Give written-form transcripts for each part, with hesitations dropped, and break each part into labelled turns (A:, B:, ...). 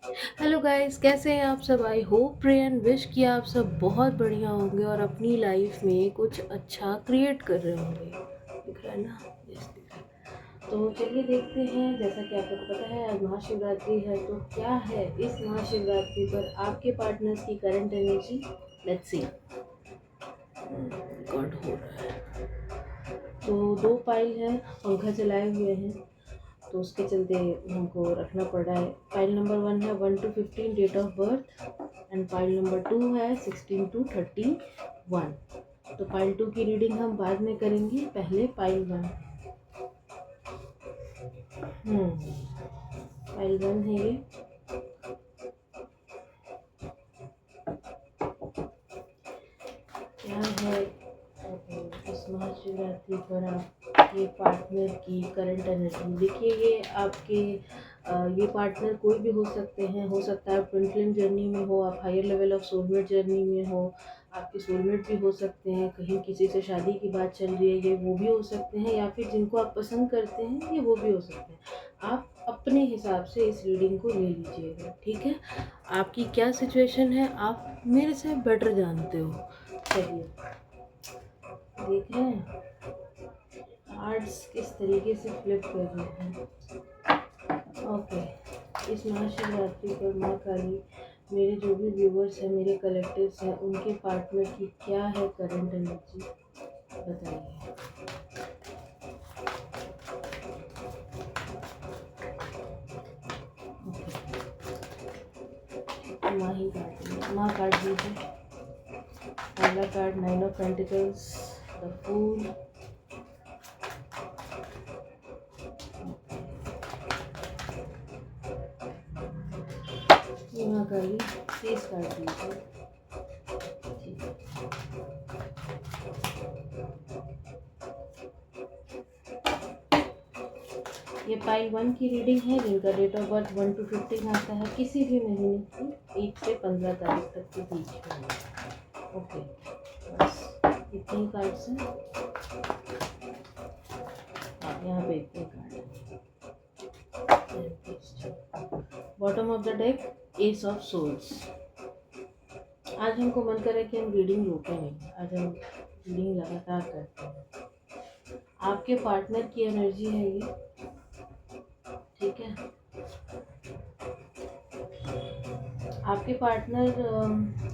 A: Hello guys, कैसे हैं आप सब। I hope pray and wish कि आप सब बहुत बढ़िया होंगे और अपनी लाइफ में कुछ अच्छा क्रिएट कर रहे होंगे। दिख रहा है ना? यस, दिख रहा है। तो चलिए देखते हैं। जैसा कि आप लोग को पता है, आज महाशिवरात्रि है। तो क्या है इस महाशिवरात्रि पर आपके पार्टनर्स की current energy. Let's see. Record हो रहा है। तो दो पाइल है, पंखा चलाए हुए हैं, तो उसके चलते हमको रखना पड़ रहा है। फाइल नंबर 1 है 1 to 15 date of birth, and file number 2 है 16 to 31। तो फाइल 2 की रीडिंग हम बाद में करेंगे, पहले फाइल 1। फाइल 1 है ये। क्या है इस महाशिवरात्रि पर आपके पार्टनर की करंट एनर्जी। देखिए, ये आपके ये पार्टनर कोई भी हो सकते हैं। हो सकता है आप ट्विन फ्लेम जर्नी में हो, आप higher level of soulmate journey में हो, आपके सोलमेट भी हो सकते हैं। कहीं किसी से शादी की बात चल रही है, ये वो भी हो सकते हैं। या फिर जिनको आप पसंद करते हैं, ये वो भी हो सकते हैं। आप अपने हिसाब से इस रीडिंग को ले लीजिएगा, ठीक है। आपकी क्या सिचुएशन है आप मेरे से बेटर जानते हो। चलिए देख रहे हैं कार्ड्स किस तरीके से फ्लिप कर रहे हैं। ओके, इस महाशिवरात्रि पर माँ काली, मेरे जो भी व्यूवर्स हैं, मेरे कलेक्टिव्स हैं, उनके पार्टनर की क्या है करंट एनर्जी, बताइए। माँ ही कार्ड, माँ कार्ड दीजिए। पहला card 9 of pentacles, the fool. माँ काली 30 कार्ड दीजिए। ये पाइल 1 की रीडिंग है, जिनका डेट ऑफ बर्थ 1 to 15 आता है, किसी भी महीने की 1 से 15 तारीख तक के बीच में। ओके, बस इतने ही कार्ड्स हैं। हाँ, यहाँ पे इतने कार्ड हैं। Bottom of the deck ace of souls. आज हमको मन करे कि हम रीडिंग रोके नहीं, आज हम रीडिंग लगातार करते हैं। आपके पार्टनर की एनर्जी है ये, ठीक है। आपके पार्टनर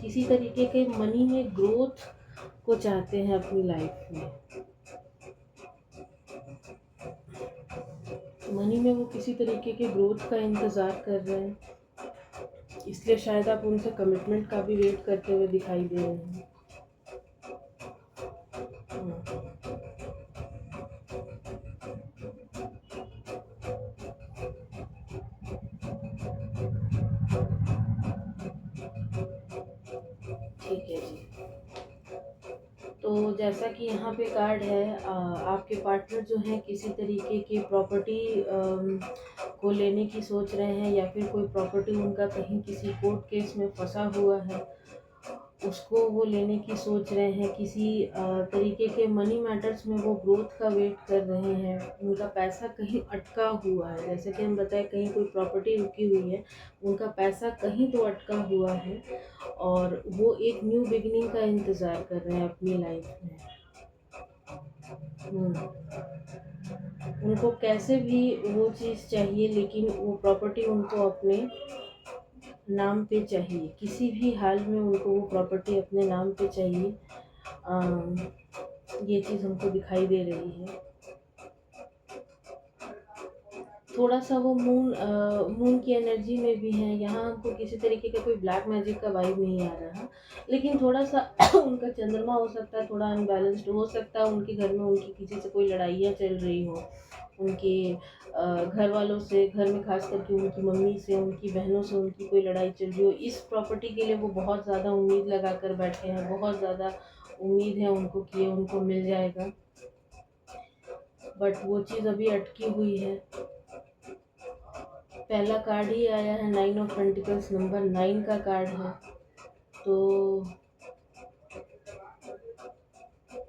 A: किसी तरीके के मनी में ग्रोथ को चाहते हैं अपनी लाइफ में। मनी में वो किसी तरीके के ग्रोथ का इंतज़ार कर रहे हैं, इसलिए शायद आप उनसे कमिटमेंट का भी वेट करते हुए दिखाई दे रहे हैं। ठीक है जी। तो जैसा कि यहाँ पे कार्ड है, आपके पार्टनर जो हैं किसी तरीके की प्रॉपर्टी को लेने की सोच रहे हैं, या फिर कोई प्रॉपर्टी उनका कहीं किसी कोर्ट केस में फंसा हुआ है, उसको वो लेने की सोच रहे हैं। किसी तरीके के मनी मैटर्स में वो ग्रोथ का वेट कर रहे हैं। उनका पैसा कहीं अटका हुआ है, जैसे कि हम बताएं कहीं कोई प्रॉपर्टी रुकी हुई है, उनका पैसा कहीं तो अटका हुआ है, और वो एक न्यू बिगिनिंग का इंतज़ार कर रहे हैं अपनी लाइफ में। उनको कैसे भी वो चीज़ चाहिए, लेकिन वो प्रॉपर्टी उनको अपने नाम पे चाहिए। किसी भी हाल में उनको वो प्रॉपर्टी अपने नाम पे चाहिए। ये चीज़ हमको दिखाई दे रही है। थोड़ा सा वो मून की एनर्जी में भी है। यहाँ हमको किसी तरीके का कोई ब्लैक मैजिक का वाइब नहीं आ रहा, लेकिन थोड़ा सा उनका चंद्रमा हो सकता है थोड़ा अनबैलेंस्ड, हो सकता है उनके घर में उनकी किसी से कोई लड़ाइयाँ चल रही हो, उनके घर वालों से, घर में खास करके उनकी मम्मी से, उनकी बहनों से उनकी कोई लड़ाई चल रही हो। इस प्रॉपर्टी के लिए वो बहुत ज़्यादा उम्मीद लगा कर बैठे हैं, बहुत ज़्यादा उम्मीद है उनको कि ये उनको मिल जाएगा, बट वो चीज़ अभी अटकी हुई है। पहला कार्ड ही आया है 9 ऑफ पेंटिकल्स, नंबर 9 का कार्ड है। तो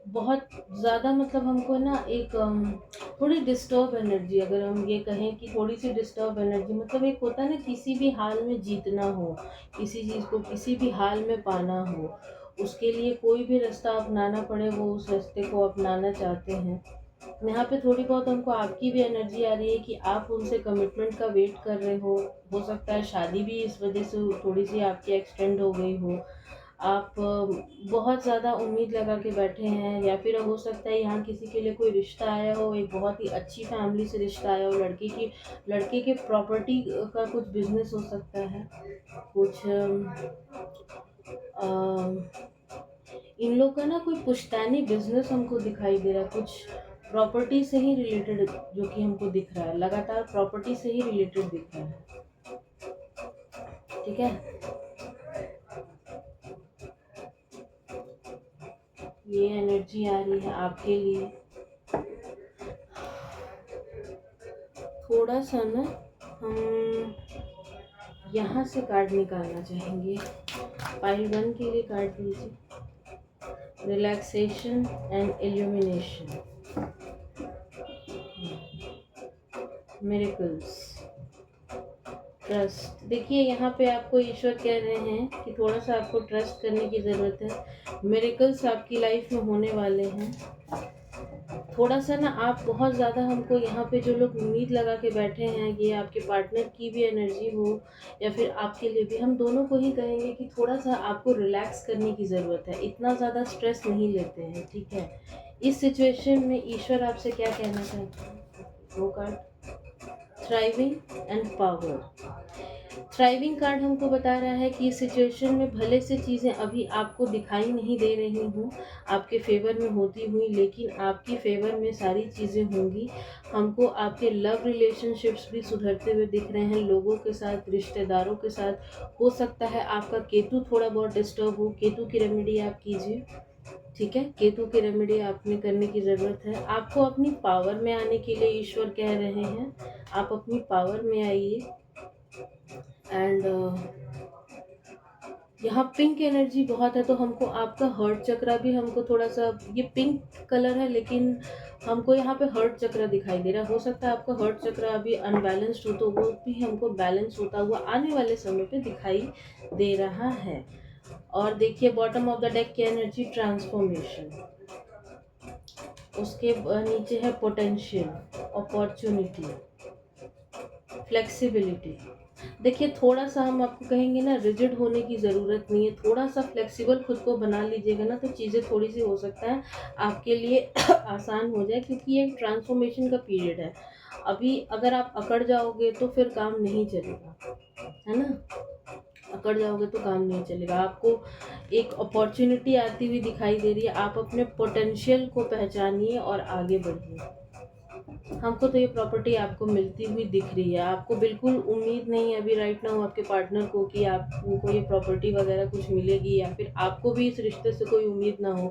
A: बहुत ज़्यादा मतलब हमको ना एक थोड़ी डिस्टर्ब एनर्जी, अगर हम ये कहें कि थोड़ी सी डिस्टर्ब एनर्जी, मतलब एक होता है ना किसी भी हाल में जीतना हो, किसी चीज़ को किसी भी हाल में पाना हो, उसके लिए कोई भी रास्ता अपनाना पड़े वो उस रास्ते को अपनाना चाहते हैं। यहाँ पे थोड़ी बहुत हमको आपकी भी एनर्जी आ रही है कि आप उनसे कमिटमेंट का वेट कर रहे हो सकता है शादी भी इस वजह से थोड़ी सी आपकी एक्सटेंड हो गई हो। आप बहुत ज़्यादा उम्मीद लगा के बैठे हैं, या फिर हो सकता है यहाँ किसी के लिए कोई रिश्ता आया हो, एक बहुत ही अच्छी फैमिली से रिश्ता आया हो, लड़के के प्रॉपर्टी का कुछ बिजनेस हो सकता है, कुछ इन लोग का ना कोई पुश्तैनी बिजनेस हमको दिखाई दे रहा है, कुछ प्रॉपर्टी से ही रिलेटेड जो कि हमको दिख रहा है, लगातार प्रॉपर्टी से ही रिलेटेड दिख रहा है। ठीक है, ये एनर्जी आ रही है आपके लिए। थोड़ा सा ना हम यहाँ से कार्ड निकालना चाहेंगे। पाइल 1 के लिए कार्ड दीजिए। Relaxation and illumination, miracles, trust. देखिए यहाँ पे आपको ईश्वर कह रहे हैं कि थोड़ा सा आपको ट्रस्ट करने की ज़रूरत है। मिरेकल्स आपकी लाइफ में होने वाले हैं। थोड़ा सा ना आप बहुत ज़्यादा, हमको यहाँ पे जो लोग उम्मीद लगा के बैठे हैं, ये आपके पार्टनर की भी एनर्जी हो या फिर आपके लिए भी, हम दोनों को ही कहेंगे कि थोड़ा सा आपको रिलैक्स करने की ज़रूरत है। इतना ज़्यादा स्ट्रेस नहीं लेते हैं, ठीक है। इस सिचुएशन में ईश्वर आपसे क्या कहना चाहते हैं? वो card, thriving and power. Thriving card हमको बता रहा है कि इस सिचुएशन में भले से चीज़ें अभी आपको दिखाई नहीं दे रही हूँ आपके फेवर में होती हुई, लेकिन आपकी फेवर में सारी चीज़ें होंगी। हमको आपके लव रिलेशनशिप्स भी सुधरते हुए दिख रहे हैं, लोगों के साथ, रिश्तेदारों के साथ। हो सकता है आपका केतु थोड़ा बहुत डिस्टर्ब हो, केतु की रेमेडी आप कीजिए, ठीक है। केतु की रेमेडी आपने करने की ज़रूरत है। आपको अपनी पावर में आने के लिए ईश्वर कह रहे हैं, आप अपनी पावर में आइए। एंड यहाँ पिंक एनर्जी बहुत है, तो हमको आपका हर्ट चक्रा भी, हमको थोड़ा सा, ये पिंक कलर है लेकिन हमको यहाँ पे हर्ट चक्रा दिखाई दे रहा है। हो सकता है आपका हर्ट चक्रा अभी अनबैलेंस्ड हो, तो वो भी हमको बैलेंस होता हुआ आने वाले समय पे दिखाई दे रहा है। और देखिए बॉटम ऑफ द डेक की एनर्जी, ट्रांसफॉर्मेशन, उसके नीचे है पोटेंशियल, अपॉर्चुनिटी, फ्लेक्सिबिलिटी। देखिए थोड़ा सा हम आपको कहेंगे ना, रिजिड होने की ज़रूरत नहीं है, थोड़ा सा फ्लेक्सिबल खुद को बना लीजिएगा ना, तो चीज़ें थोड़ी सी हो सकता है आपके लिए आसान हो जाए, क्योंकि ये एक ट्रांसफॉर्मेशन का पीरियड है। अभी अगर आप अकड़ जाओगे तो फिर काम नहीं चलेगा, है ना। अकड़ जाओगे तो काम नहीं चलेगा। आपको एक अपॉर्चुनिटी आती हुई दिखाई दे रही है, आप अपने पोटेंशियल को पहचानिए और आगे बढ़िए। हमको तो ये प्रॉपर्टी आपको मिलती हुई दिख रही है, आपको बिल्कुल उम्मीद नहीं है अभी राइट नाउ आपके पार्टनर को कि आपको ये प्रॉपर्टी वगैरह कुछ मिलेगी, या फिर आपको भी इस रिश्ते से कोई उम्मीद ना हो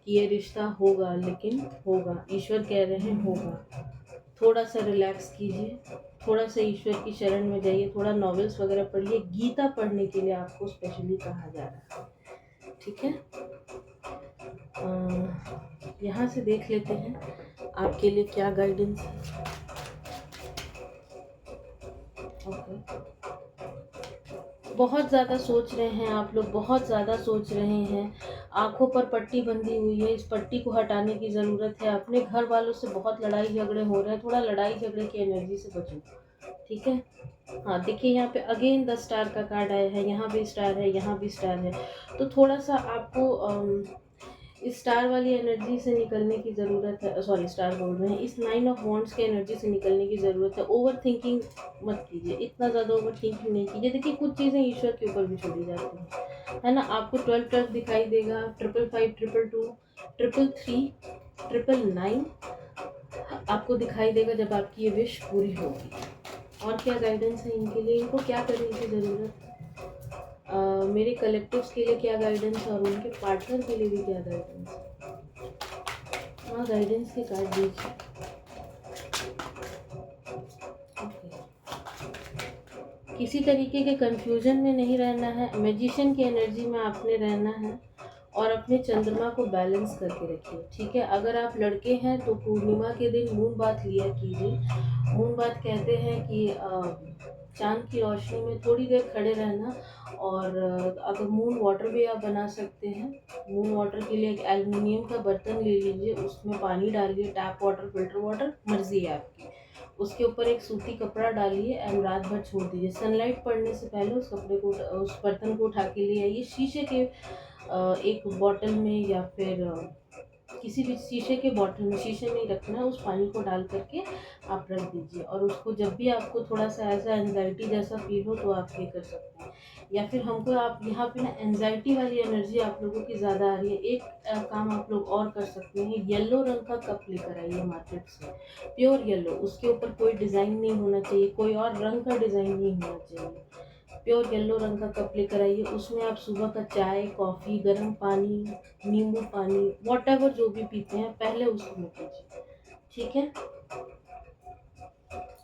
A: कि ये रिश्ता होगा, लेकिन होगा। ईश्वर कह रहे हैं होगा। थोड़ा सा रिलैक्स कीजिए, थोड़ा सा ईश्वर की शरण में जाइए, थोड़ा नॉवेल्स वगैरह पढ़िए, गीता पढ़ने के लिए आपको स्पेशली कहा जा रहा है, ठीक है। यहाँ से देख लेते हैं आपके लिए क्या गाइडेंस है। ओके, बहुत ज़्यादा सोच रहे हैं आप लोग, बहुत ज़्यादा सोच रहे हैं। आंखों पर पट्टी बंधी हुई है, इस पट्टी को हटाने की ज़रूरत है। अपने घर वालों से बहुत लड़ाई झगड़े हो रहे हैं, थोड़ा लड़ाई झगड़े की एनर्जी से बचो, ठीक है। हाँ देखिए यहाँ पे अगेन द स्टार का कार्ड आया है, यहाँ भी स्टार है, यहाँ भी स्टार है। तो थोड़ा सा आपको इस स्टार वाली एनर्जी से निकलने की ज़रूरत है, सॉरी स्टार बोल रहे हैं, इस 9 ऑफ वॉन्ड्स की एनर्जी से निकलने की ज़रूरत है। ओवर थिंकिंग मत कीजिए, इतना ज़्यादा ओवर थिंकिंग नहीं कीजिए। देखिए कुछ चीज़ें ईश्वर के ऊपर भी छोड़ी जाती है ना। आपको 12 दिखाई देगा, 555, 222, 333, 999 आपको दिखाई देगा जब आपकी ये विश पूरी होगी। और क्या गाइडेंस है इनके लिए, इनको क्या करने की ज़रूरत है, मेरे कलेक्टिव्स के लिए क्या गाइडेंस है, और उनके पार्टनर के लिए भी क्या गाइडेंस है। हाँ गाइडेंस के कार्ड दीजिए। किसी तरीके के कंफ्यूजन में नहीं रहना है, मैजिशियन की एनर्जी में आपने रहना है। और अपने चंद्रमा को बैलेंस करके रखिए, ठीक है। अगर आप लड़के हैं तो पूर्णिमा के दिन मून बाथ लिया कीजिए। मून बाथ कहते हैं कि चांद की रोशनी में थोड़ी देर खड़े रहना, और अगर मून वाटर भी आप बना सकते हैं। मून वाटर के लिए एक एल्युमिनियम का बर्तन ले लीजिए, उसमें पानी डालिए, टैप वाटर, फिल्टर वाटर, मर्जी है आपकी। उसके ऊपर एक सूती कपड़ा डालिए एंड रात भर छोड़ दीजिए। सनलाइट पड़ने से पहले उस कपड़े को, उस बर्तन को उठा के ले आइए। शीशे के एक बॉटल में या फिर किसी भी शीशे के बॉटल में, शीशे में ही रखना है, उस पानी को डाल करके आप रख दीजिए। और उसको जब भी आपको थोड़ा सा ऐसा एंजाइटी जैसा फील हो तो आप ये कर सकते हैं। या फिर हमको आप यहाँ पे ना एंजाइटी वाली एनर्जी आप लोगों की ज़्यादा आ रही है, एक काम आप लोग और कर सकते हैं। येलो रंग का कप लेकर आइए मार्केट से, प्योर येलो, उसके ऊपर कोई डिज़ाइन नहीं होना चाहिए, कोई और रंग का डिज़ाइन नहीं होना चाहिए। प्योर येलो रंग का कप लेकर आइए। उसमें आप सुबह का चाय, कॉफ़ी, गर्म पानी, नींबू पानी, वॉटेवर जो भी पीते हैं पहले उसमें पीजिए, ठीक है।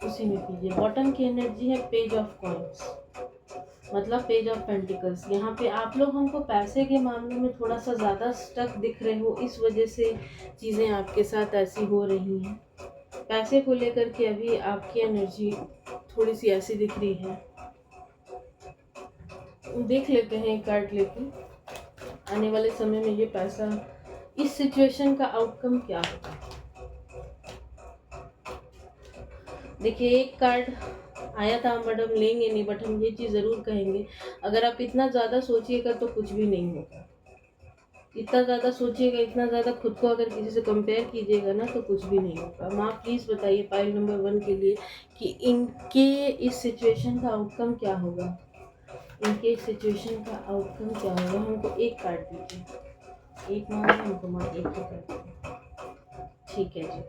A: उसी में पीजिए। बॉटम की एनर्जी है पेज ऑफ कॉइन्स, मतलब पेज ऑफ पेंटिकल्स। यहाँ पे आप लोग हमको पैसे के मामले में थोड़ा सा ज़्यादा स्टक दिख रहे हो, इस वजह से चीज़ें आपके साथ ऐसी हो रही हैं। पैसे को लेकर के अभी आपकी एनर्जी थोड़ी सी ऐसी दिख रही है। देख लेते हैं एक कार्ड लेके, आने वाले समय में ये पैसा, इस सिचुएशन का आउटकम क्या होगा। देखिए एक कार्ड आया था, बट हम लेंगे नहीं, बट हम ये चीज़ ज़रूर कहेंगे, अगर आप इतना ज़्यादा सोचिएगा तो कुछ भी नहीं होगा। इतना ज़्यादा सोचिएगा, इतना ज़्यादा खुद को अगर किसी से कंपेयर कीजिएगा ना तो कुछ भी नहीं होगा। माँ प्लीज़ बताइए पाइल नंबर 1 के लिए कि इनके इस सिचुएशन का आउटकम क्या होगा। इनके इस सिचुएशन का आउटकम क्या होगा। हमको एक कार्ड दीजिए, एक मांगे हमको, माँ एक ही कार्ड दीजिए, ठीक है जी।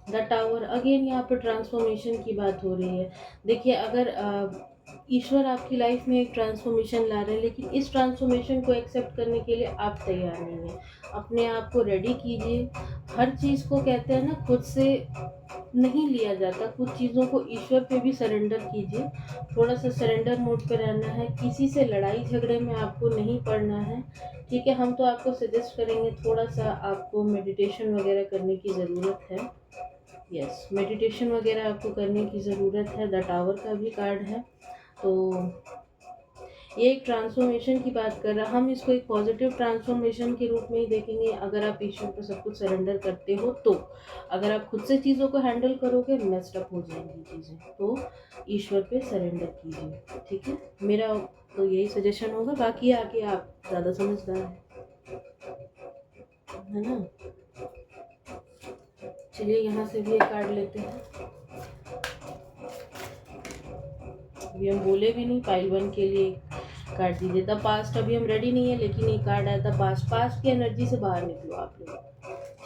A: द टावर अगेन, यहाँ पर ट्रांसफॉर्मेशन की बात हो रही है। देखिए अगर ईश्वर आपकी लाइफ में एक ट्रांसफॉर्मेशन ला रहे हैं, लेकिन इस ट्रांसफॉर्मेशन को एक्सेप्ट करने के लिए आप तैयार नहीं हैं। अपने आप को रेडी कीजिए। हर चीज़ को कहते हैं ना, खुद से नहीं लिया जाता, कुछ चीज़ों को ईश्वर पे भी सरेंडर कीजिए। थोड़ा सा सरेंडर मोड पे रहना है, किसी से लड़ाई झगड़े में आपको नहीं पड़ना है, ठीक है। हम तो आपको सजेस्ट करेंगे थोड़ा सा आपको मेडिटेशन वगैरह करने की ज़रूरत है। यस, मेडिटेशन वगैरह आपको करने की ज़रूरत है। द टावर का भी कार्ड है, तो ये एक ट्रांसफॉर्मेशन की बात कर रहा है। हम इसको एक पॉजिटिव ट्रांसफॉर्मेशन के रूप में ही देखेंगे, अगर आप ईश्वर पर सब कुछ सरेंडर करते हो तो। अगर आप खुद से चीज़ों को हैंडल करोगे, मेस्ड अप हो जाएंगी चीज़ें, तो ईश्वर पे सरेंडर कीजिए, ठीक है। मेरा तो यही सजेशन होगा, बाकी आके आप ज़्यादा समझदार है ना। चलिए यहाँ से भी एक कार्ड लेते हैं। अभी हम बोले भी नहीं, पाइल 1 के लिए कार्ड दीजिए। द पास्ट, अभी हम रेडी नहीं है, लेकिन एक कार्ड है द पास्ट। पास्ट की एनर्जी से बाहर निकलो आप लोग,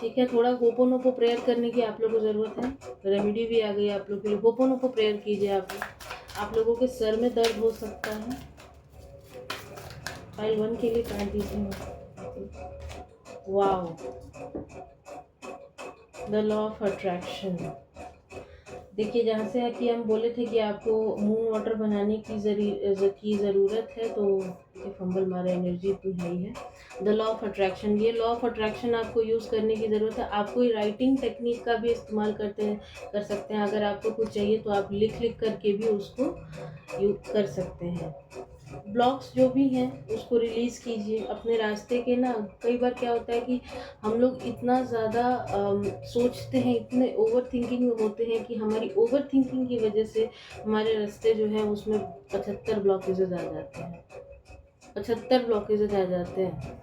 A: ठीक है। थोड़ा होपोनोपो प्रेयर करने की आप लोगों को ज़रूरत है। रेमेडी भी आ गई आप लोग के लिए। होपोनोपो प्रेयर कीजिए आप लोगों के सर में दर्द हो सकता है। पाइल 1 के लिए कार्ड दीजिए। Wow, the law of attraction. देखिए जहाँ से कि हम बोले थे कि आपको मून वाटर बनाने की ज़रूरत है, तो ये फंबल मारा, एनर्जी इतनी हाई है। द लॉ ऑफ अट्रैक्शन, ये लॉ ऑफ अट्रैक्शन आपको यूज़ करने की ज़रूरत है। आप कोई राइटिंग टेक्निक का भी इस्तेमाल कर सकते हैं। अगर आपको कुछ चाहिए तो आप लिख करके भी उसको यूज कर सकते हैं। ब्लॉक्स जो भी हैं उसको रिलीज़ कीजिए अपने रास्ते के ना। कई बार क्या होता है कि हम लोग इतना ज़्यादा सोचते हैं, इतने ओवर थिंकिंग में होते हैं कि हमारी ओवर थिंकिंग की वजह से हमारे रास्ते जो हैं उसमें 75 ब्लॉकेजेज आ जाते हैं। 75 ब्लॉकेजेज आ जाते हैं,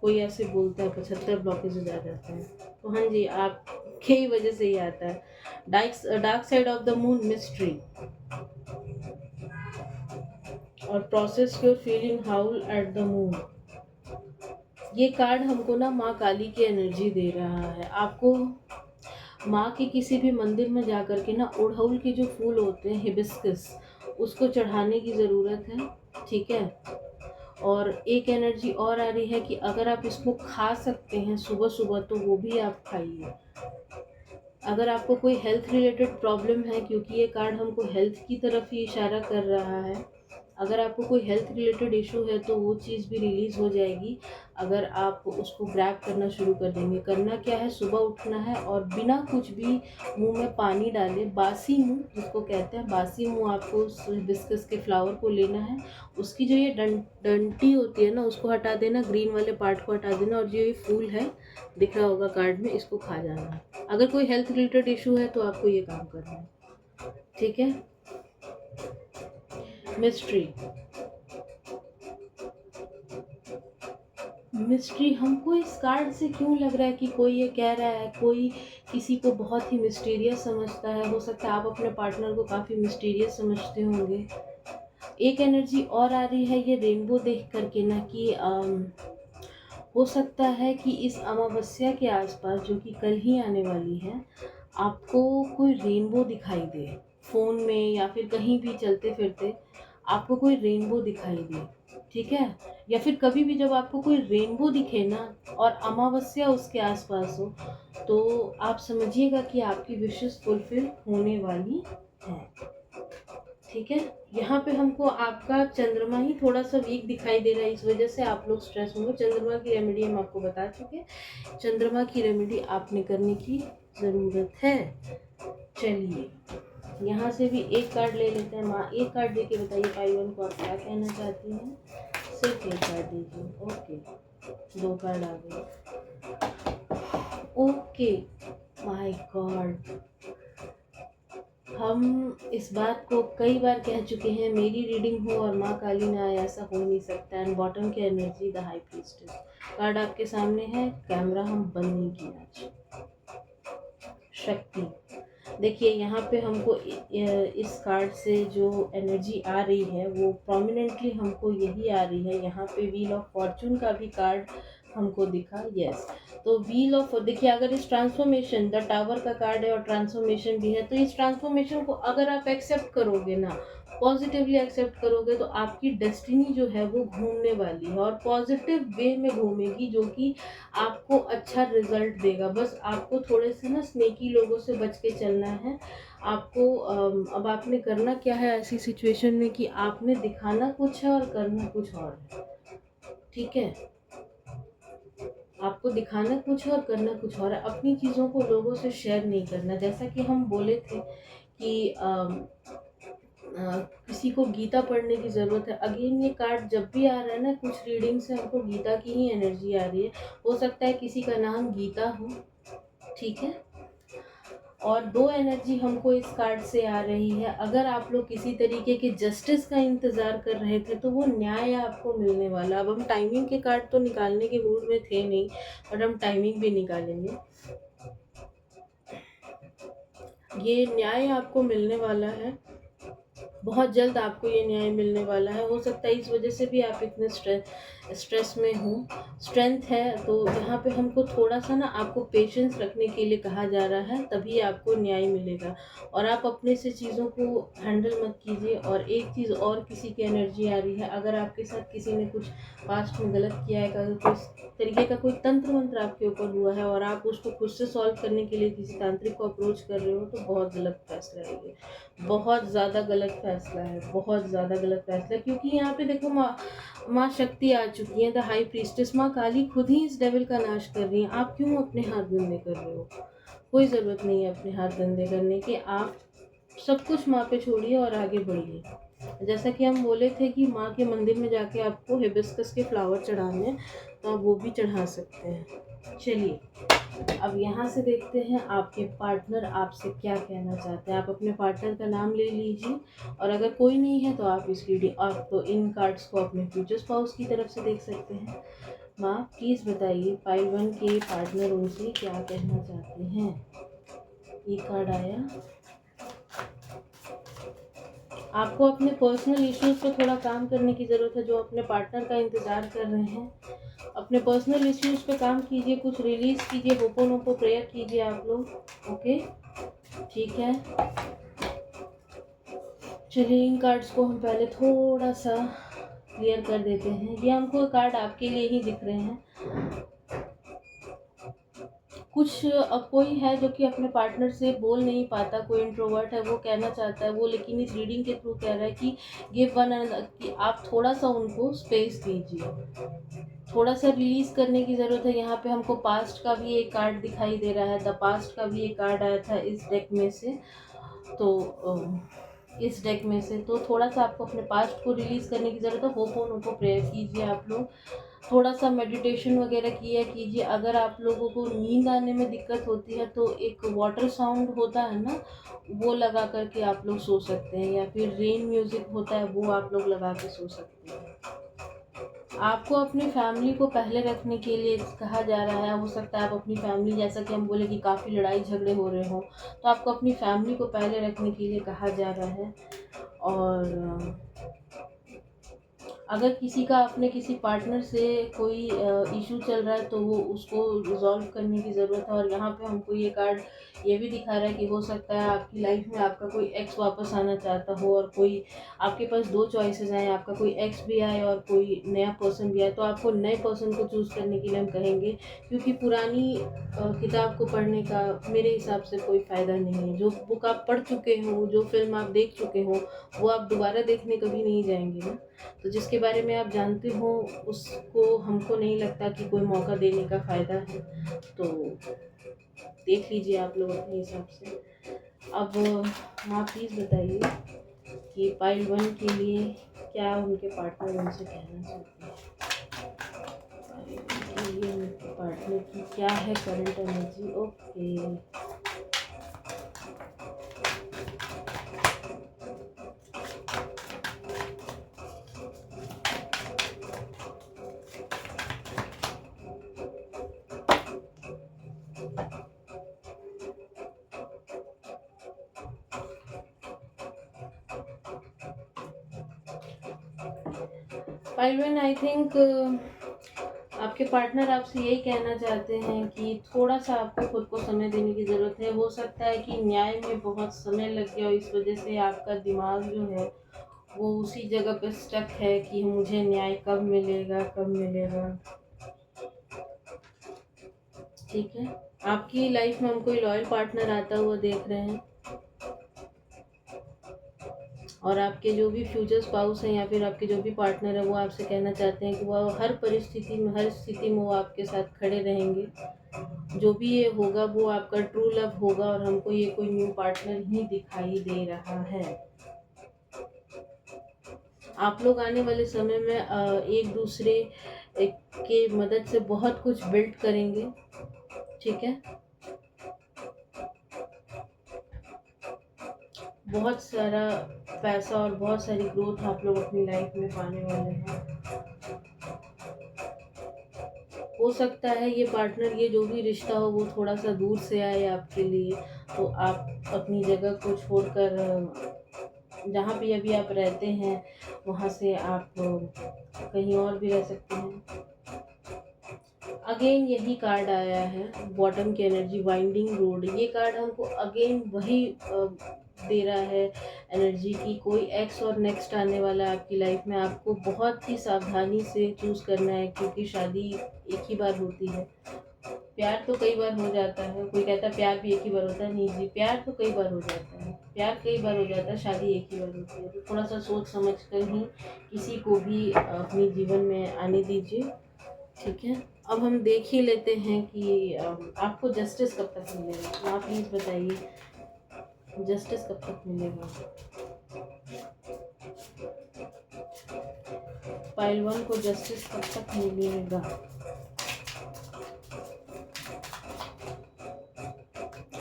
A: कोई ऐसे बोलता है 75 ब्लॉकेजेज आ जाते हैं, तो हाँ जी, आपके ही वजह से ही आता है। Dark side of the moon mystery और process your feeling howl at the moon. ये कार्ड हमको ना माँ काली की एनर्जी दे रहा है। आपको माँ के किसी भी मंदिर में जा कर के ना ओढ़ाउल के जो फूल होते हैं, हिबिस्कस, उसको चढ़ाने की ज़रूरत है, ठीक है। और एक एनर्जी और आ रही है कि अगर आप इसको खा सकते हैं सुबह सुबह तो वो भी आप खाइए। अगर आपको कोई हेल्थ रिलेटेड प्रॉब्लम है, क्योंकि ये कार्ड हमको हेल्थ की तरफ ही इशारा कर रहा है, अगर आपको कोई हेल्थ रिलेटेड इशू है तो वो चीज़ भी रिलीज़ हो जाएगी अगर आप उसको ग्रैब करना शुरू कर देंगे। करना क्या है, सुबह उठना है और बिना कुछ भी मुंह में पानी डाले, बासी मुंह जिसको कहते हैं, बासी मुंह आपको उस हिबिस्कस के फ्लावर को लेना है। उसकी जो ये डंटी होती है ना, उसको हटा देना, ग्रीन वाले पार्ट को हटा देना, और जो ये फूल है दिख रहा होगा कार्ड में, इसको खा जाना है। अगर कोई हेल्थ रिलेटेड इशू है तो आपको ये काम करना है, ठीक है। मिस्ट्री, मिस्ट्री हमको इस कार्ड से क्यों लग रहा है कि कोई ये कह रहा है, कोई किसी को बहुत ही मिस्टीरियस समझता है। हो सकता है आप अपने पार्टनर को काफ़ी मिस्टीरियस समझते होंगे। एक एनर्जी और आ रही है ये रेनबो देख करके ना, कि हो सकता है कि इस अमावस्या के आसपास, जो कि कल ही आने वाली है, आपको कोई रेनबो दिखाई दे, फ़ोन में या फिर कहीं भी चलते फिरते आपको कोई रेनबो दिखाई दे, ठीक है। या फिर कभी भी जब आपको कोई रेनबो दिखे ना और अमावस्या उसके आसपास हो, तो आप समझिएगा कि आपकी विशेस फुलफिल होने वाली है, ठीक है। यहाँ पे हमको आपका चंद्रमा ही थोड़ा सा वीक दिखाई दे रहा है, इस वजह से आप लोग स्ट्रेस होंगे। चंद्रमा की रेमेडी हम आपको बता चुके, चंद्रमा की रेमेडी आपने करने की ज़रूरत है। चलिए यहाँ से भी एक कार्ड ले लेते हैं। माँ एक कार्ड दे के बताइए पाई वन को आप क्या कहना चाहती हैं। सिर्फ एक कार्ड दीजिए। ओके, 2 कार्ड आ गए। ओके, माय गॉड, हम इस बात को कई बार कह चुके हैं, मेरी रीडिंग हो और माँ काली ना आए ऐसा हो नहीं सकता। एंड बॉटम की energy the high priestess card आपके सामने है। कैमरा हम बंद नहीं किया आज। शक्ति, देखिए यहाँ पे हमको इस कार्ड से जो एनर्जी आ रही है वो प्रोमिनेंटली हमको यही आ रही है। यहाँ पे व्हील ऑफ फॉर्चून का भी कार्ड हमको दिखा, यस। तो व्हील ऑफ, देखिए अगर इस ट्रांसफॉर्मेशन, द टावर का कार्ड है और ट्रांसफॉर्मेशन भी है, तो इस ट्रांसफॉर्मेशन को अगर आप एक्सेप्ट करोगे ना, पॉजिटिवली एक्सेप्ट करोगे, तो आपकी डेस्टिनी जो है वो घूमने वाली है और पॉजिटिव वे में घूमेगी, जो कि आपको अच्छा रिजल्ट देगा। बस आपको थोड़े से ना स्नेकी लोगों से बच के चलना है। आपको अब आपने करना क्या है ऐसी सिचुएशन में, कि आपने दिखाना कुछ है और करना कुछ और है, ठीक है। आपको दिखाना कुछ है और करना कुछ और है। अपनी चीज़ों को लोगों से शेयर नहीं करना। जैसा कि हम बोले थे कि किसी को गीता पढ़ने की ज़रूरत है। अगेन ये कार्ड जब भी आ रहा है ना, कुछ रीडिंग से हमको गीता की ही एनर्जी आ रही है। हो सकता है किसी का नाम गीता हो, ठीक है। और 2 एनर्जी हमको इस कार्ड से आ रही है। अगर आप लोग किसी तरीके के जस्टिस का इंतज़ार कर रहे थे तो वो न्याय आपको मिलने वाला। अब हम टाइमिंग के कार्ड तो निकालने के मूड में थे नहीं, बट हम टाइमिंग भी निकालेंगे। ये न्याय आपको मिलने वाला है, बहुत जल्द आपको ये न्याय मिलने वाला है। हो सकता है इस वजह से भी आप इतने स्ट्रेस में हो। स्ट्रेंथ है तो यहाँ पे हमको थोड़ा सा ना आपको पेशेंस रखने के लिए कहा जा रहा है, तभी आपको न्याय मिलेगा। और आप अपने से चीज़ों को हैंडल मत कीजिए। और एक चीज़ और, किसी की एनर्जी आ रही है, अगर आपके साथ किसी ने कुछ पास्ट में गलत किया है, अगर कोई तरीके का कोई तंत्र मंत्र आपके ऊपर हुआ है और आप उसको खुद से सॉल्व करने के लिए किसी तांत्रिक को अप्रोच कर रहे हो, तो बहुत गलत फैसला है ये। बहुत ज़्यादा गलत फैसला है, बहुत ज़्यादा गलत फैसला है। क्योंकि यहाँ पे देखो माँ शक्ति आ चुकी है, द हाई प्रीस्टेस माँ काली खुद ही इस डेविल का नाश कर रही है। आप क्यों अपने हाथ गंदे कर रहे हो? कोई ज़रूरत नहीं है अपने हाथ गंदे करने की। आप सब कुछ माँ पे छोड़िए और आगे बढ़िए। जैसा कि हम बोले थे कि माँ के मंदिर में जाके आपको हिबिस्कस के फ्लावर चढ़ाने हैं, तो आप वो भी चढ़ा सकते हैं। चलिए अब यहाँ से देखते हैं आपके पार्टनर आपसे क्या कहना चाहते हैं। आप अपने पार्टनर का नाम ले लीजिए, और अगर कोई नहीं है तो आप इस रीडिंग, आप तो इन कार्ड्स को अपने फ्यूचर स्पाउस की तरफ से देख सकते हैं। माँ प्लीज़ बताइए पाइल 1 के पार्टनर उनसे क्या कहना चाहते हैं। ये कार्ड आया। आपको अपने पर्सनल इश्यूज पर थोड़ा काम करने की ज़रूरत है। जो अपने पार्टनर का इंतज़ार कर रहे हैं, अपने पर्सनल इश्यूज पे काम कीजिए, कुछ रिलीज़ कीजिए, होपोनोपो प्रेयर कीजिए आप लोग, ओके, ठीक है। चलिए इन कार्ड्स को हम पहले थोड़ा सा क्लियर कर देते हैं। ये हमको कार्ड आपके लिए ही दिख रहे हैं। कुछ कोई है जो कि अपने पार्टनर से बोल नहीं पाता, कोई इंट्रोवर्ट है, वो कहना चाहता है वो, लेकिन इस रीडिंग के थ्रू कह रहा है कि गिव वन अनदर, कि आप थोड़ा सा उनको स्पेस दीजिए, थोड़ा सा रिलीज करने की ज़रूरत है। यहाँ पे हमको पास्ट का भी एक कार्ड दिखाई दे रहा है, द पास्ट का भी एक कार्ड आया था इस डेक में से। तो इस डेक में से तो थोड़ा सा आपको अपने पास्ट को रिलीज करने की ज़रूरत है। होपोनो को प्रेयर कीजिए आप लोग, थोड़ा सा मेडिटेशन वगैरह किया कीजिए। अगर आप लोगों को नींद आने में दिक्कत होती है तो एक वाटर साउंड होता है ना, वो लगा करके आप लोग सो सकते हैं, या फिर रेन म्यूजिक होता है वो आप लोग लगा के सो सकते हैं। आपको अपनी फैमिली को पहले रखने के लिए कहा जा रहा है। हो सकता है आप अपनी फैमिली, जैसा कि हम बोले कि काफ़ी लड़ाई झगड़े हो रहे हो, तो आपको अपनी फैमिली को पहले रखने के लिए कहा जा रहा है। और अगर किसी का अपने किसी पार्टनर से कोई इशू चल रहा है तो वो उसको रिजॉल्व करने की ज़रूरत है। और यहाँ पे हमको ये कार्ड ये भी दिखा रहा है कि हो सकता है आपकी लाइफ में आपका कोई एक्स वापस आना चाहता हो, और कोई आपके पास दो चॉइसेस हैं, आपका कोई एक्स भी आए और कोई नया पर्सन भी आए, तो आपको नए पर्सन को चूज़ करने के लिए हम कहेंगे, क्योंकि पुरानी किताब को पढ़ने का मेरे हिसाब से कोई फ़ायदा नहीं है। जो बुक आप पढ़ चुके हो, जो फिल्म आप देख चुके हो, वो आप दोबारा देखने कभी नहीं जाएंगे ना। तो जिसके बारे में आप जानते हो उसको हमको नहीं लगता कि कोई मौका देने का फ़ायदा है। तो देख लीजिए आप लोग अपने हिसाब से। अब आप प्लीज़ बताइए कि पाइल 1 के लिए क्या उनके पार्टनर उनसे कहना चाहते हैं। पाइल 1 के लिए उनके पार्टनर की क्या है current energy. Okay, pile 1 I think आपके पार्टनर आपसे यही कहना चाहते हैं कि थोड़ा सा आपको खुद को समय देने की ज़रूरत है। हो सकता है कि न्याय में बहुत समय लग गया और इस वजह से आपका दिमाग जो है वो उसी जगह पे स्टक है कि मुझे न्याय कब मिलेगा, कब मिलेगा। ठीक है, आपकी लाइफ में हम कोई लॉयल पार्टनर आता हुआ देख रहे हैं, और आपके जो भी फ्यूचर स्पाउस हैं या फिर आपके जो भी पार्टनर है वो आपसे कहना चाहते हैं कि वो हर परिस्थिति में, हर स्थिति में वो आपके साथ खड़े रहेंगे। जो भी ये होगा वो आपका ट्रू लव होगा, और हमको ये कोई न्यू पार्टनर ही दिखाई दे रहा है। आप लोग आने वाले समय में एक दूसरे के मदद से बहुत कुछ बिल्ड करेंगे। ठीक है, बहुत सारा पैसा और बहुत सारी ग्रोथ आप लोग अपनी लाइफ में पाने वाले हैं। हो सकता है ये पार्टनर, ये जो भी रिश्ता हो वो थोड़ा सा दूर से आए आपके लिए, तो आप अपनी जगह को छोड़कर जहाँ भी अभी आप रहते हैं वहाँ से आप कहीं और भी रह सकते हैं। अगेन यही कार्ड आया है, बॉटम की एनर्जी, वाइंडिंग रोड। ये कार्ड हमको अगेन वही दे रहा है एनर्जी की कोई एक्स और नेक्स्ट आने वाला है आपकी लाइफ में। आपको बहुत ही सावधानी से चूज़ करना है, क्योंकि शादी एक ही बार होती है। प्यार तो कई बार हो जाता है, कोई कहता है प्यार भी एक ही बार होता है, नहीं जी, प्यार तो कई बार हो जाता है, प्यार कई बार हो जाता है, शादी एक ही बार होती है। तो थोड़ा सा सोच समझ कर ही किसी को भी अपने जीवन में आने दीजिए। ठीक है, अब हम देख ही लेते हैं कि आपको जस्टिस कब तक मिलेगा। आप प्लीज़ बताइए, जस्टिस कब तक मिलेगा। पाइल 1 को जस्टिस कब तक मिलेगा।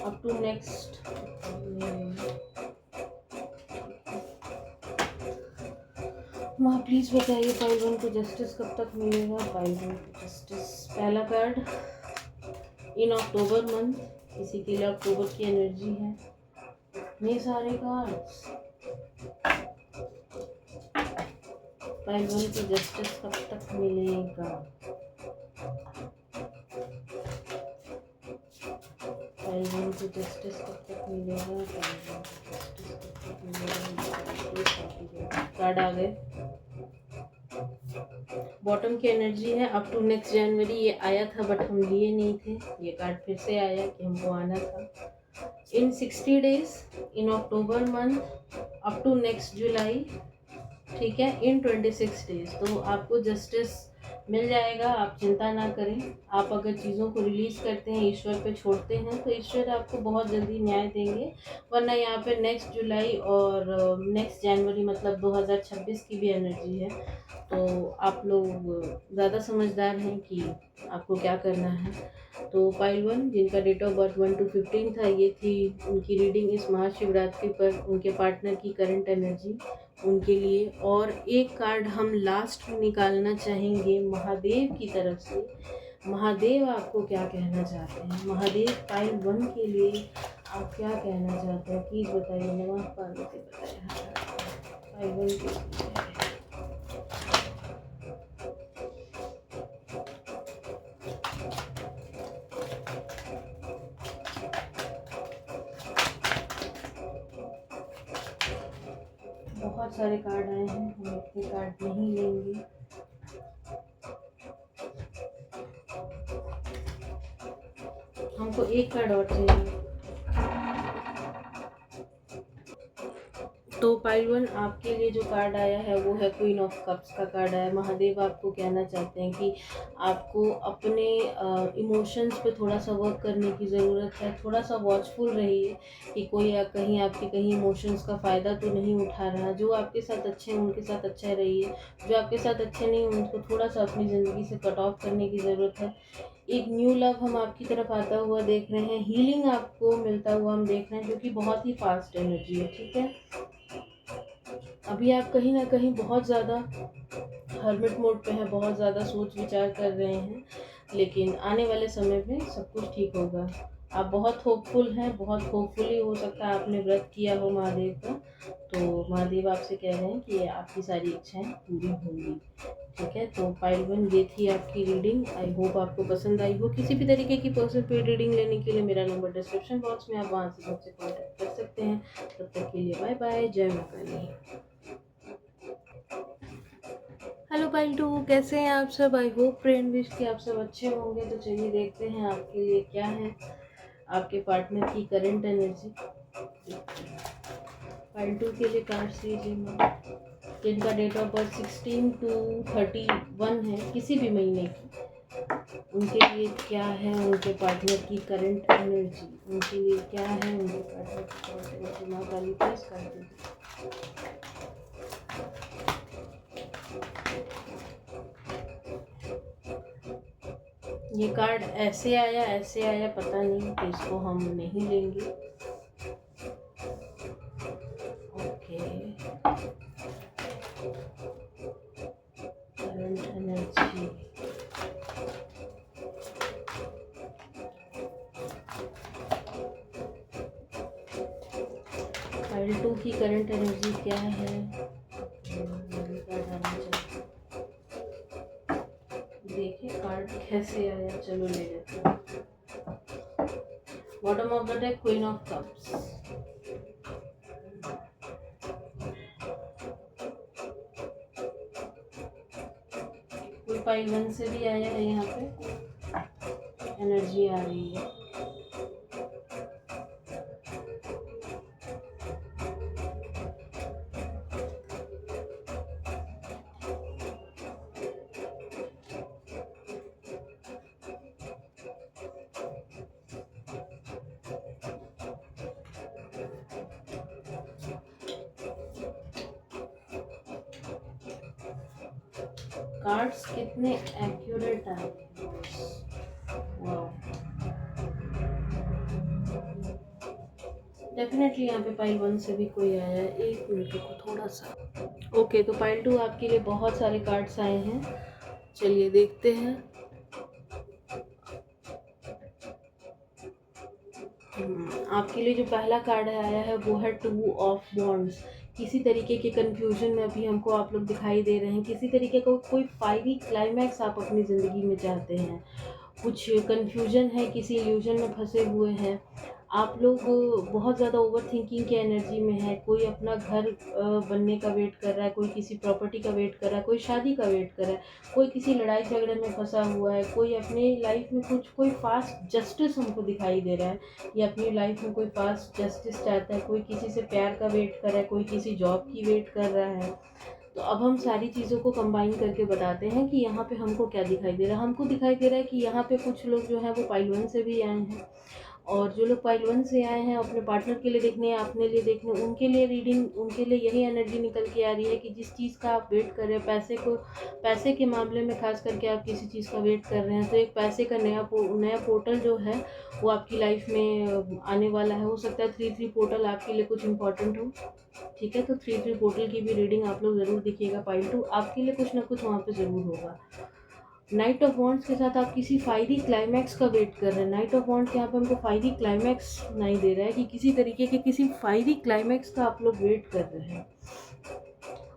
A: Up to next. माँ प्लीज़ बताइए पाइल 1 को जस्टिस कब तक मिलेगा। पाइल 1 को जस्टिस, पहला कार्ड इन अक्टूबर मंथ, किसी के लिए अक्टूबर की एनर्जी है। ये सारे कार्ड्स, पाइल 1 को जस्टिस कब तक मिलेगा। पाइल 1 को जस्टिस कब तक मिलेगा। पाइल 1 को जस्टिस कब तक मिलेगा। कार्ड आ गए, बॉटम की एनर्जी है अप टू नेक्स्ट जनवरी। ये आया था बट हम लिए नहीं थे, ये कार्ड फिर से आया कि हमको आना था। In 60 days, in October month up to next July, ठीक है, इन 26 डेज तो आपको जस्टिस मिल जाएगा। आप चिंता ना करें। आप अगर चीज़ों को रिलीज़ करते हैं, ईश्वर पे छोड़ते हैं, तो ईश्वर आपको बहुत जल्दी न्याय देंगे। वरना यहाँ पे नेक्स्ट जुलाई और नेक्स्ट जनवरी मतलब 2026 की भी एनर्जी है। तो आप लोग ज़्यादा समझदार हैं कि आपको क्या करना है। तो पाइल 1 जिनका डेट ऑफ बर्थ 1 to 15 था, ये थी उनकी रीडिंग इस महाशिवरात्रि पर, उनके पार्टनर की करंट एनर्जी उनके लिए। और एक कार्ड हम लास्ट में निकालना चाहेंगे महादेव की तरफ से। महादेव आपको क्या कहना चाहते हैं? महादेव पाइल 1 के लिए आप क्या कहना चाहते हैं? प्लीज़ बताइए। नमः पार्वती बताइए पाइल 1 के लिए। बहुत सारे कार्ड आए हैं, हम इतने कार्ड नहीं लेंगे। हमको एक कार्ड और चाहिए। तो पाइल 1 आपके लिए जो कार्ड आया है वो है क्वीन ऑफ कप्स का कार्ड आया। महादेव आपको कहना चाहते हैं कि आपको अपने इमोशंस पे थोड़ा सा वर्क करने की ज़रूरत है। थोड़ा सा वॉचफुल रहिए कि कोई कहीं आपके कहीं इमोशंस का फ़ायदा तो नहीं उठा रहा। जो आपके साथ अच्छे हैं उनके साथ अच्छा रहिए, जो आपके साथ अच्छे नहीं उनको थोड़ा सा अपनी ज़िंदगी से कट ऑफ करने की ज़रूरत है। एक न्यू लव हम आपकी तरफ आता हुआ देख रहे हैं, हीलिंग आपको मिलता हुआ हम देख रहे हैं, जो कि बहुत ही फास्ट एनर्जी है, ठीक है। अभी आप कहीं ना कहीं बहुत ज़्यादा हर्मिट मोड पे हैं, बहुत ज़्यादा सोच विचार कर रहे हैं, लेकिन आने वाले समय में सब कुछ ठीक होगा। आप बहुत होपफुल हैं, बहुत होपफुली हो सकता है आपने व्रत किया हो महादेव का, तो महादेव आपसे कह रहे हैं कि आपकी सारी इच्छाएं पूरी होंगी, ठीक है। तो पाइल 1 ये थी आपकी रीडिंग। आई होप आपको पसंद आई हो। किसी भी तरीके की पर्सनल पेड रीडिंग लेने के लिए मेरा नंबर डिस्क्रिप्शन बॉक्स में, आप वहाँ से मुझसे कॉन्टैक्ट कर सकते हैं। तब तक के लिए बाय बाय, जय माता काली। हेलो पाइल 2, कैसे हैं आप सब? आई होप फ्रेंड विश कि आप सब अच्छे होंगे। तो चलिए देखते हैं आपके लिए क्या है आपके पार्टनर की करंट एनर्जी। पाइल 2 के लिए कार्ड्स लीजिए मैं, जिनका डेट ऑफ बर्थ 16 to 31 है, किसी भी महीने की, उनके लिए क्या है उनके पार्टनर की करंट एनर्जी। उनके लिए क्या है उनके पार्टनर की करंट एनर्जी। माँ काली प्लीज कर दीजिए। ये कार्ड ऐसे आया पता नहीं, तो इसको हम नहीं लेंगे। Okay, current energy. पाइल 2 की करंट एनर्जी क्या है? देखिए कार्ड कैसे आया, चलो ले लेते हैं। Bottom of the deck queen of cups. कोई पाइल 1 से भी आया है, यहाँ पे एनर्जी आ रही है। कार्ड्स कितने एक्यूरेट आए। डेफिनेटली यहाँ पे पाइल 1 से भी कोई आया है। एक मिनट को थोड़ा सा। ओके, तो पाइल 2 आपके लिए बहुत सारे कार्ड्स आए हैं, चलिए देखते हैं। आपके लिए जो पहला कार्ड आया है वो है 2 ऑफ वॉन्ड्स। किसी तरीके के कंफ्यूजन में अभी हमको आप लोग दिखाई दे रहे हैं। किसी तरीके का कोई फायरी क्लाइमैक्स आप अपनी ज़िंदगी में चाहते हैं। कुछ कंफ्यूजन है, किसी इल्यूजन में फंसे हुए हैं। आप लोग बहुत ज़्यादा ओवरथिंकिंग की एनर्जी में है। कोई अपना घर बनने का वेट कर रहा है, कोई किसी प्रॉपर्टी का वेट कर रहा है, कोई शादी का वेट कर रहा है, कोई किसी लड़ाई झगड़े में फंसा हुआ है, कोई अपनी लाइफ में कोई फास्ट जस्टिस हमको दिखाई दे रहा है, या अपनी लाइफ में कोई फास्ट जस्टिस चाहता है, कोई किसी से प्यार का वेट कर रहा है, कोई किसी जॉब की वेट कर रहा है। तो अब हम सारी चीज़ों को कंबाइन करके बताते हैं कि यहाँ पे हमको क्या दिखाई दे रहा है। हमको दिखाई दे रहा है कि यहाँ पे कुछ लोग जो है वो पाइल 1 से भी आए हैं, और जो लोग पाइल 1 से आए हैं अपने पार्टनर के लिए देखने या अपने लिए देखने, उनके लिए रीडिंग, उनके लिए यही एनर्जी निकल के आ रही है कि जिस चीज़ का आप वेट कर रहे हो, पैसे के मामले में खास करके आप किसी चीज़ का वेट कर रहे हैं, तो एक पैसे का नया पोर्टल जो है वो आपकी लाइफ में आने वाला है। हो सकता है 3-3 पोर्टल आपके लिए कुछ इंपॉर्टेंट हो। ठीक है, तो 3-3 पोर्टल की भी रीडिंग आप लोग ज़रूर देखिएगा। पाइल 2 आपके लिए कुछ ना कुछ वहाँ पे ज़रूर होगा। नाइट ऑफ वॉन्ड्स के साथ आप किसी फायरी क्लाइमैक्स का वेट कर रहे हैं। नाइट ऑफ वॉन्ड्स यहाँ पे हमको फायरी क्लाइमैक्स नहीं दे रहा है कि किसी तरीके के किसी फायरी क्लाइमैक्स का आप लोग वेट कर रहे हैं।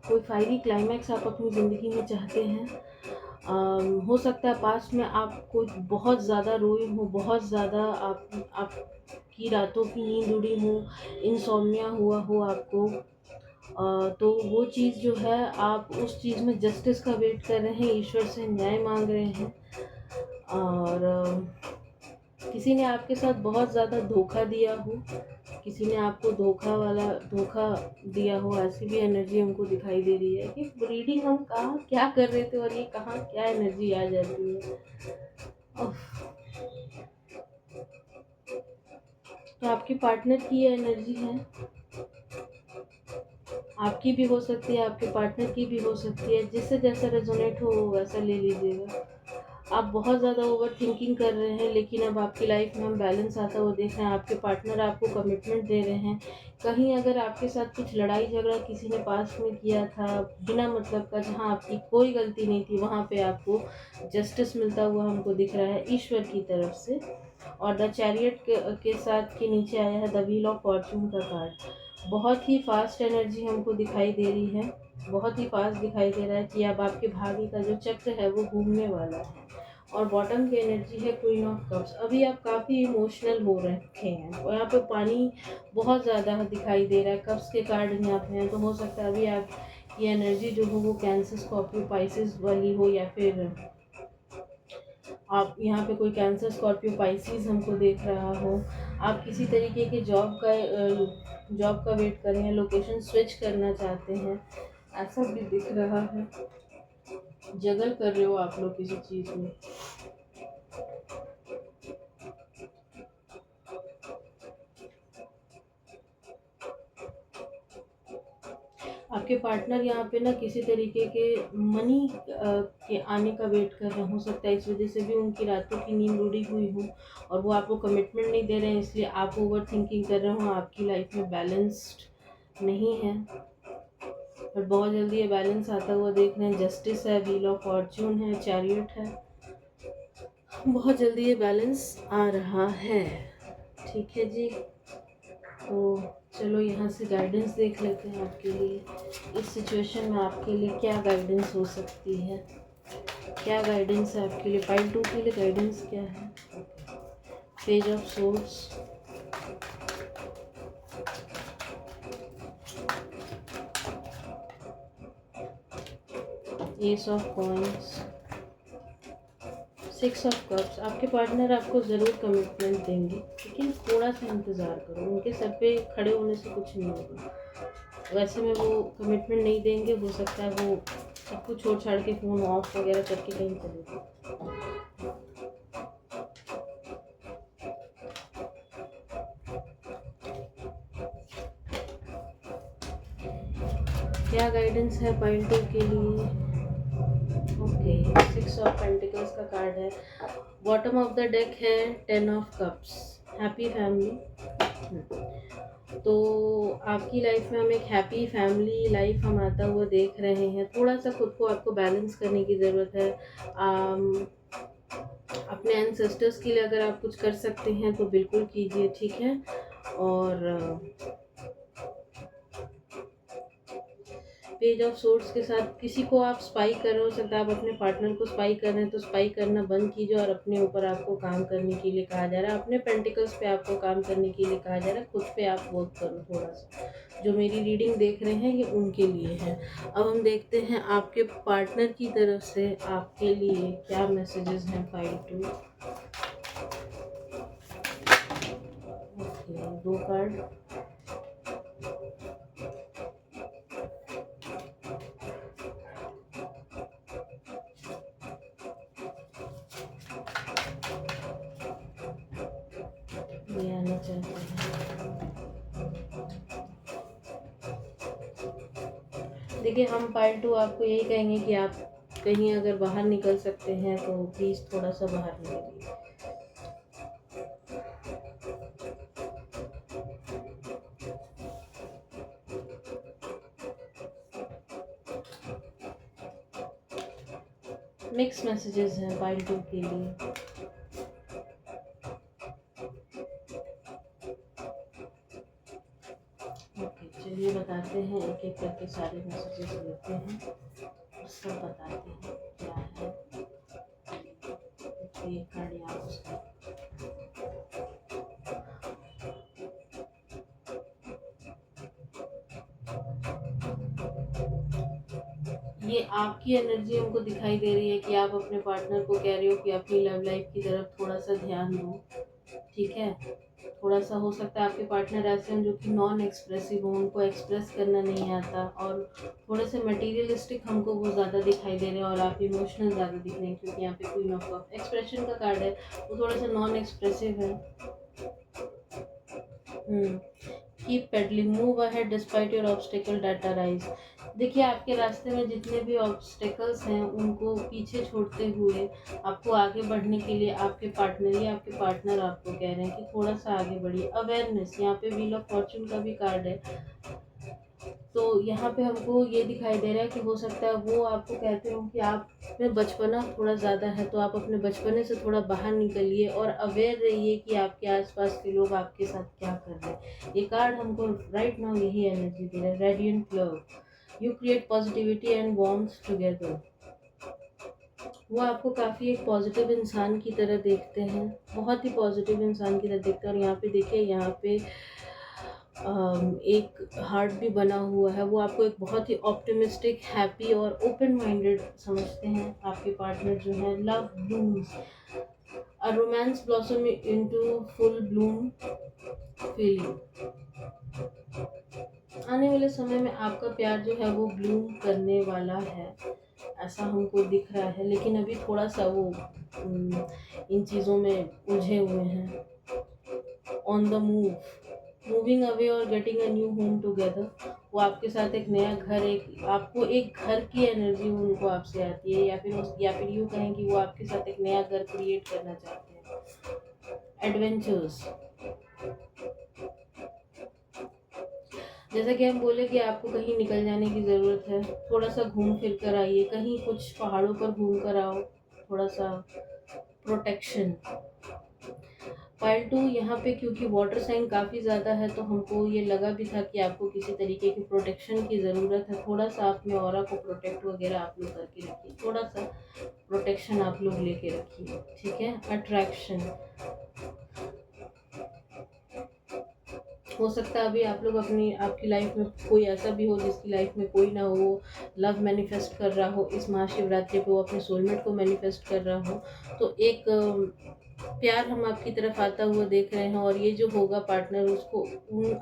A: कोई फायरी क्लाइमैक्स आप अपनी ज़िंदगी में चाहते हैं। हो सकता है पास्ट में आप कोई बहुत ज़्यादा रोए हो, बहुत ज़्यादा आपकी रातों की नींद उड़ी हो, इंसोम्निया हुआ हो आपको। तो वो चीज़ जो है आप उस चीज़ में जस्टिस का वेट कर रहे हैं, ईश्वर से न्याय मांग रहे हैं। और किसी ने आपके साथ बहुत ज़्यादा धोखा दिया हो, किसी ने आपको धोखा दिया हो, ऐसी भी एनर्जी हमको दिखाई दे रही है कि रीडिंग हम कहाँ क्या कर रहे थे और ये कहाँ क्या एनर्जी आ जाती है। तो आपके पार्टनर की ये एनर्जी है, आपकी भी हो सकती है, आपके पार्टनर की भी हो सकती है। जिससे जैसा रेजोनेट हो वैसा ले लीजिएगा। आप बहुत ज़्यादा ओवर थिंकिंग कर रहे हैं, लेकिन अब आपकी लाइफ में हम बैलेंस आता हुआ देख रहे हैं। आपके पार्टनर आपको कमिटमेंट दे रहे हैं। कहीं अगर आपके साथ कुछ लड़ाई झगड़ा किसी ने पास में किया था बिना मतलब का, जहाँ आपकी कोई गलती नहीं थी, वहाँ पे आपको जस्टिस मिलता हुआ हमको दिख रहा है ईश्वर की तरफ से। और द चैरियट के साथ के नीचे आया है द व्हील ऑफ फॉर्चून का कार्ड। बहुत ही फास्ट एनर्जी हमको दिखाई दे रही है, बहुत ही फास्ट दिखाई दे रहा है कि अब आपके भाग्य का जो चक्र है वो घूमने वाला है। और बॉटम की एनर्जी है क्वीन ऑफ कप्स। अभी आप काफ़ी इमोशनल हो रखे हैं, और यहाँ पे पानी बहुत ज़्यादा दिखाई दे रहा है। कप्स के कार्ड यहाँ पे हैं, तो हो सकता है अभी आप ये एनर्जी जो हो वो कैंसर, स्कॉर्पियो, पाइसेस वाली हो, या फिर आप यहाँ पे कोई कैंसर, स्कॉर्पियो, पाइसेस हमको देख रहा हो। आप किसी तरीके के जॉब का वेट कर रहे हैं, लोकेशन स्विच करना चाहते हैं, ऐसा भी दिख रहा है। जगल कर रहे हो आप लोग किसी चीज़ में। आपके पार्टनर यहाँ पे ना किसी तरीके के मनी के आने का वेट कर रहे हो सकता है। इस वजह से भी उनकी रातों की नींद उड़ी हुई हो, और वो आपको कमिटमेंट नहीं दे रहे हैं, इसलिए आप ओवर थिंकिंग कर रहे हो। आपकी लाइफ में बैलेंस्ड नहीं है, और बहुत जल्दी ये बैलेंस आता हुआ देख रहे हैं। जस्टिस है, व्हील ऑफ फॉर्चून है, चैरियट है, बहुत जल्दी ये बैलेंस आ रहा है। ठीक है जी, तो चलो यहाँ से गाइडेंस देख लेते हैं आपके लिए। इस सिचुएशन में आपके लिए क्या गाइडेंस हो सकती है, क्या गाइडेंस है आपके लिए। पाइल 2 के लिए गाइडेंस क्या है। Page of source, S of coins, 6 of cups. आपके पार्टनर आपको ज़रूर कमिटमेंट देंगे, लेकिन थोड़ा सा इंतज़ार करो। उनके सर पे खड़े होने से कुछ नहीं होगा। वैसे में वो कमिटमेंट नहीं देंगे, हो सकता है वो सब कुछ छोड़ छाड़ के फ़ोन ऑफ वगैरह करके कहीं चले जाए। क्या गाइडेंस है पाइल 2 के लिए। ओके, 6 ऑफ पेंटिकल्स का कार्ड है। बॉटम ऑफ द डेक है 10 ऑफ कप्स, हैप्पी फैमिली। तो आपकी लाइफ में हम एक हैप्पी फैमिली लाइफ हम आता हुआ देख रहे हैं। थोड़ा सा खुद को आपको बैलेंस करने की ज़रूरत है। अपने एंसेस्टर्स के लिए अगर आप कुछ कर सकते हैं तो बिल्कुल कीजिए, ठीक है। और पेज ऑफ सोर्ड्स के साथ किसी को आप स्पाई कर रहे हो सकता है आप अपने पार्टनर को स्पाई कर रहे हैं, तो स्पाई करना बंद कीजिए और अपने ऊपर आपको काम करने के लिए कहा जा रहा है। अपने पेंटिकल्स पे आपको काम करने के लिए कहा जा रहा है। खुद पे आप वर्क करो थोड़ा सा। जो मेरी रीडिंग देख रहे हैं ये उनके लिए है। अब हम देखते हैं आपके पार्टनर की तरफ से आपके लिए क्या मैसेजेस हैं। 5-2 ओके, 2 कार्ड। ये आना चाहते हैं। देखिए हम पार्ट 2 आपको यही कहेंगे कि आप कहीं अगर बाहर निकल सकते हैं तो प्लीज़ थोड़ा सा बाहर निकलिए। मिक्स मैसेजेस हैं पार्ट 2 के लिए। ओके, चलिए बताते हैं, एक एक करके सारे मैसेजेस लेते हैं और सब बताते हैं क्या है। ये कार्ड यहाँ उसका ये आपकी एनर्जी हमको दिखाई दे रही है कि आप अपने पार्टनर को कह रहे हो कि अपनी लव लाइफ की तरफ थोड़ा सा ध्यान दो। ठीक है, थोड़ा सा हो सकता है आपके पार्टनर ऐसे हैं जो कि नॉन एक्सप्रेसिव हो, उनको एक्सप्रेस करना नहीं आता और थोड़े से मटेरियलिस्टिक हमको वो ज़्यादा दिखाई दे रहे हैं और आप इमोशनल ज़्यादा दिख रहे हैं क्योंकि यहाँ पे क्वीन ऑफ कप एक्सप्रेशन का कार्ड है। वो थोड़ा सा नॉन एक्सप्रेसिव है। Keep pedalling, move ahead despite your obstacle that arise. देखिए आपके रास्ते में जितने भी ऑब्स्टिकल्स हैं उनको पीछे छोड़ते हुए आपको आगे बढ़ने के लिए आपके पार्टनर या आपके पार्टनर आपको कह रहे हैं कि थोड़ा सा आगे बढ़िए। अवेयरनेस, यहाँ पे व्हील ऑफ फॉर्चून का भी कार्ड है। तो यहाँ पे हमको ये दिखाई दे रहा है कि हो सकता है वो आपको कहते हो कि आप में बचपना थोड़ा ज़्यादा है, तो आप अपने बचपने से थोड़ा बाहर निकलिए और अवेयर रहिए कि आपके आसपास के लोग आपके साथ क्या कर रहे हैं। ये कार्ड हमको राइट नाउ यही एनर्जी दे रहा है। Radiant love, you create positivity and warmth together. वो आपको काफ़ी एक पॉजिटिव इंसान की तरह देखते हैं, बहुत ही पॉजिटिव इंसान की तरह देखते हैं। और यहाँ पे देखिए, यहाँ पे एक हार्ट भी बना हुआ है। वो आपको एक बहुत ही ऑप्टिमिस्टिक, हैप्पी और ओपन माइंडेड समझते हैं आपके पार्टनर जो हैं। Love blooms, a romance blossom into full bloom feeling. आने वाले समय में आपका प्यार जो है वो ब्लूम करने वाला है, ऐसा हमको दिख रहा है। लेकिन अभी थोड़ा सा वो इन चीज़ों में उलझे हुए हैं। On the move, moving away और getting a new home together. वो आपके साथ एक नया घर, एक आपको एक घर की एनर्जी उनको आपसे आती है, या फिर यूँ कहें कि वो आपके साथ एक नया घर क्रिएट करना चाहते हैं। एडवेंचर्स, जैसा कि हम बोले कि आपको कहीं निकल जाने की ज़रूरत है, थोड़ा सा घूम फिर कर आइए, कहीं कुछ पहाड़ों पर घूम कर आओ। थोड़ा सा प्रोटेक्शन। पाइल 2 यहाँ पे क्योंकि वाटर साइन काफ़ी ज़्यादा है तो हमको ये लगा भी था कि आपको किसी तरीके की प्रोटेक्शन की ज़रूरत है। थोड़ा सा अपने ऑरा को प्रोटेक्ट वगैरह आप लोग करके रखिए, थोड़ा सा प्रोटेक्शन आप लोग लेके रखिए। ठीक है। अट्रैक्शन, हो सकता है अभी आप लोग आपकी लाइफ में कोई ऐसा भी हो जिसकी लाइफ में कोई ना हो, लव मैनिफेस्ट कर रहा हो इस महाशिवरात्रि पे, वो अपने सोलमेट को मैनिफेस्ट कर रहा हो, तो एक प्यार हम आपकी तरफ आता हुआ देख रहे हैं। और ये जो होगा पार्टनर, उसको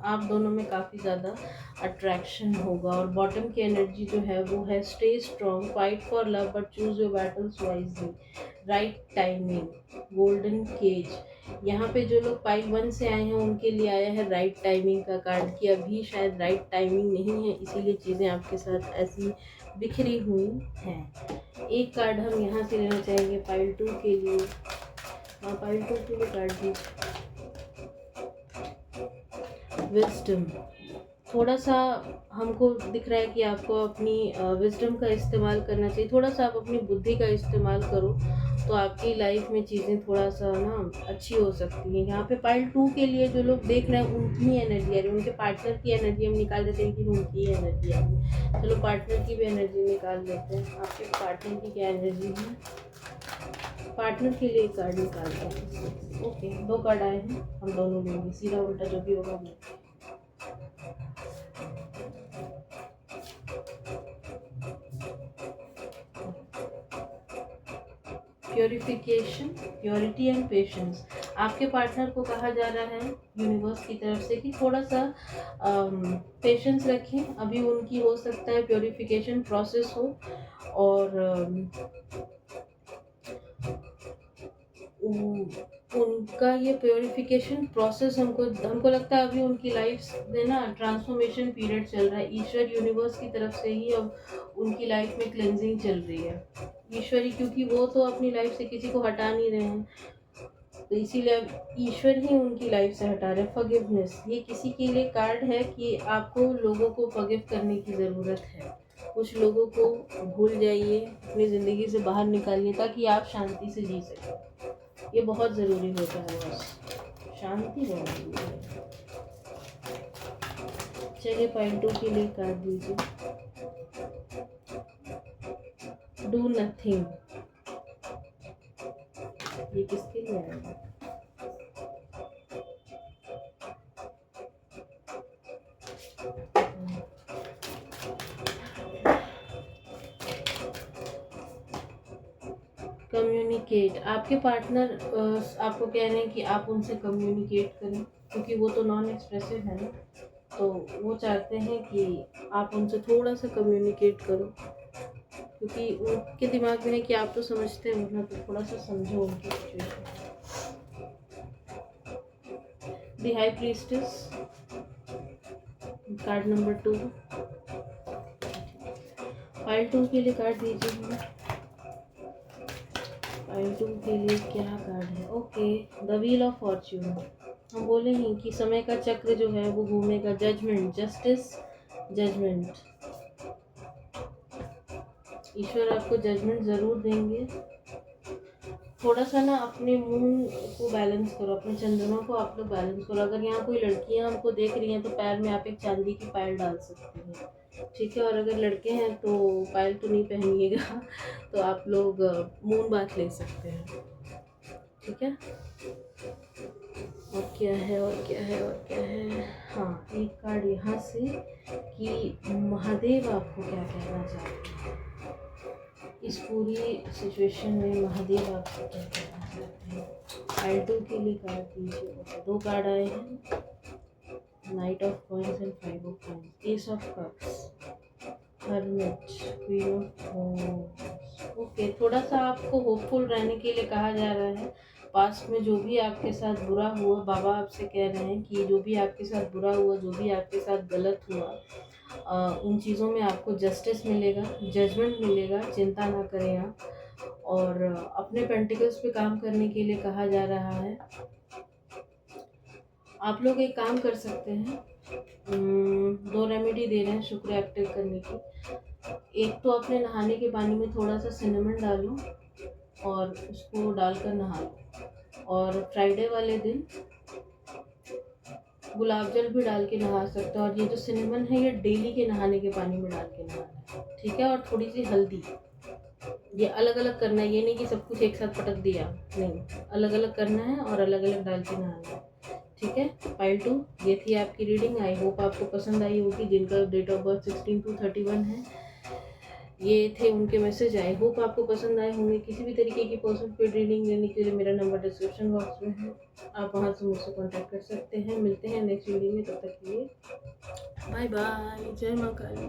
A: आप दोनों में काफ़ी ज़्यादा अट्रैक्शन होगा। और बॉटम की एनर्जी जो है वो है stay strong, fight for love but choose your battles wisely, right timing, golden cage. यहाँ पे जो लोग पाइल 1 से आए हैं उनके लिए आया है राइट टाइमिंग का कार्ड, कि अभी शायद राइट टाइमिंग नहीं है, इसीलिए चीज़ें आपके साथ ऐसी बिखरी हुई हैं। एक कार्ड हम यहाँ से लेना चाहेंगे पाइल 2 के लिए। हाँ, पाइल 2 के लिए कार्ड दीजिए। विजडम, थोड़ा-सा हमको दिख रहा है कि आपको अपनी विज़डम का इस्तेमाल करना चाहिए, थोड़ा-सा आप अपनी बुद्धि का इस्तेमाल करो, तो आपकी लाइफ़ में चीज़ें थोड़ा-सा ना अच्छी हो सकती हैं। यहाँ पे पाइल 2 के लिए जो लोग देख रहे हैं उनकी एनर्जी आ रही है, उनके पार्टनर की एनर्जी हम निकाल देते हैं, लेकिन उनकी ही एनर्जी आ रही है। चलो पार्टनर की भी एनर्जी निकाल लेते हैं, आपके पार्टनर की क्या एनर्जी है? पार्टनर के लिए कार्ड निकालते हैं। ओके, 2 कार्ड आए हैं, हम दोनों लेंगे, सीधा उल्टा जो भी होगा वो। Purification, purity and patience. आपके पार्टनर को कहा जा रहा है यूनिवर्स की तरफ से कि थोड़ा सा पेशेंस रखें, अभी उनकी हो सकता है प्योरिफिकेशन प्रोसेस हो, और उनका ये प्योरिफिकेशन प्रोसेस हमको हमको लगता है अभी उनकी लाइफ में ना ट्रांसफॉर्मेशन पीरियड चल रहा है, ईश्वर यूनिवर्स की तरफ से ही अब उनकी लाइफ में क्लेंजिंग चल रही है ईश्वरी, क्योंकि वो तो अपनी लाइफ से किसी को हटा नहीं रहे हैं, तो इसीलिए अब ईश्वर ही उनकी लाइफ से हटा रहे हैं। फॉरगिवनेस, ये किसी के लिए कार्ड है कि आपको लोगों को फॉरगिव करने की ज़रूरत है, कुछ लोगों को भूल जाइए, अपनी ज़िंदगी से बाहर निकालिए ताकि आप शांति से जी सकें। ये बहुत ज़रूरी होता है, बस शांति बहुत ज़रूरी है। चलिए पॉइंट 2 के लिए कार्ड दीजिए। डू नथिंग, ये किसके लिए आएगा? कम्युनिकेट, आपके पार्टनर आपको कह रहे हैं कि आप उनसे कम्युनिकेट करें, क्योंकि वो तो नॉन एक्सप्रेसिव है ना, तो वो चाहते हैं कि आप उनसे थोड़ा सा कम्युनिकेट करो, क्योंकि उनके दिमाग में है कि आप तो समझते हो ना, तो थोड़ा सा समझो उनकी situation. The high priestess, card number 2। File 2 के लिए कार्ड दीजिए। फाइल 2 के लिए क्या कार्ड है? Okay, the wheel of Fortune. हम बोले ही कि समय का चक्र जो है वो घूमेगा। जजमेंट, जस्टिस, जजमेंट, ईश्वर आपको जजमेंट ज़रूर देंगे। थोड़ा सा ना अपने मून को बैलेंस करो, अपने चंद्रमा को आप लोग बैलेंस करो। अगर यहाँ कोई लड़कियाँ हमको देख रही हैं तो पैर में आप एक चांदी की पायल डाल सकते हैं, ठीक है, और अगर लड़के हैं तो पायल तो नहीं पहनिएगा तो आप लोग मून बाथ ले सकते हैं, ठीक है। और क्या है, और क्या है, और क्या है? हाँ, एक कार्ड यहाँ से कि महादेव आपको क्या कहना चाहते हैं इस पूरी सिचुएशन में। महादेव आपको क्या कहना चाहते हैं? फाइल 2 के लिए कार्ड दीजिए। 2 कार्ड आए हैं, night of coins and 5 of coins, S of cups, hermit, queen of wands. Okay, थोड़ा सा आपको होपफुल रहने के लिए कहा जा रहा है। पास्ट में जो भी आपके साथ बुरा हुआ, बाबा आपसे कह रहे हैं कि जो भी आपके साथ बुरा हुआ, जो भी आपके साथ गलत हुआ, उन चीज़ों में आपको जस्टिस मिलेगा, जजमेंट मिलेगा, चिंता ना करें आप। और अपने पेंटिकल्स पे काम करने के लिए कहा जा रहा है। आप लोग एक काम कर सकते हैं, 2 रेमेडी दे रहे हैं शुक्र एक्टिव करने की। एक तो अपने नहाने के पानी में थोड़ा सा सिनेमन डालो और उसको डालकर नहा लो, और फ्राइडे वाले दिन गुलाब जल भी डाल के नहा सकते हो। और ये जो सिनेमन है ये डेली के नहाने के पानी में डाल के नहाना है, ठीक है। और थोड़ी सी हल्दी, ये अलग अलग करना है, ये नहीं कि सब कुछ एक साथ पटक दिया, नहीं, अलग अलग करना है और अलग अलग डाल के नहाना है, ठीक है। फाइल 2, ये थी आपकी रीडिंग। आई होप आपको पसंद आई होगी। जिनका डेट ऑफ बर्थ 16 to 31 है, ये थे उनके मैसेज। आई होप आपको पसंद आए होंगे। किसी भी तरीके की पर्सनल पेड रीडिंग लेने के लिए मेरा नंबर डिस्क्रिप्शन बॉक्स में है, आप वहाँ से मुझसे कांटेक्ट कर सकते हैं। मिलते हैं नेक्स्ट वीडियो में, तब तक के लिए बाय बाय, जय माँ काली।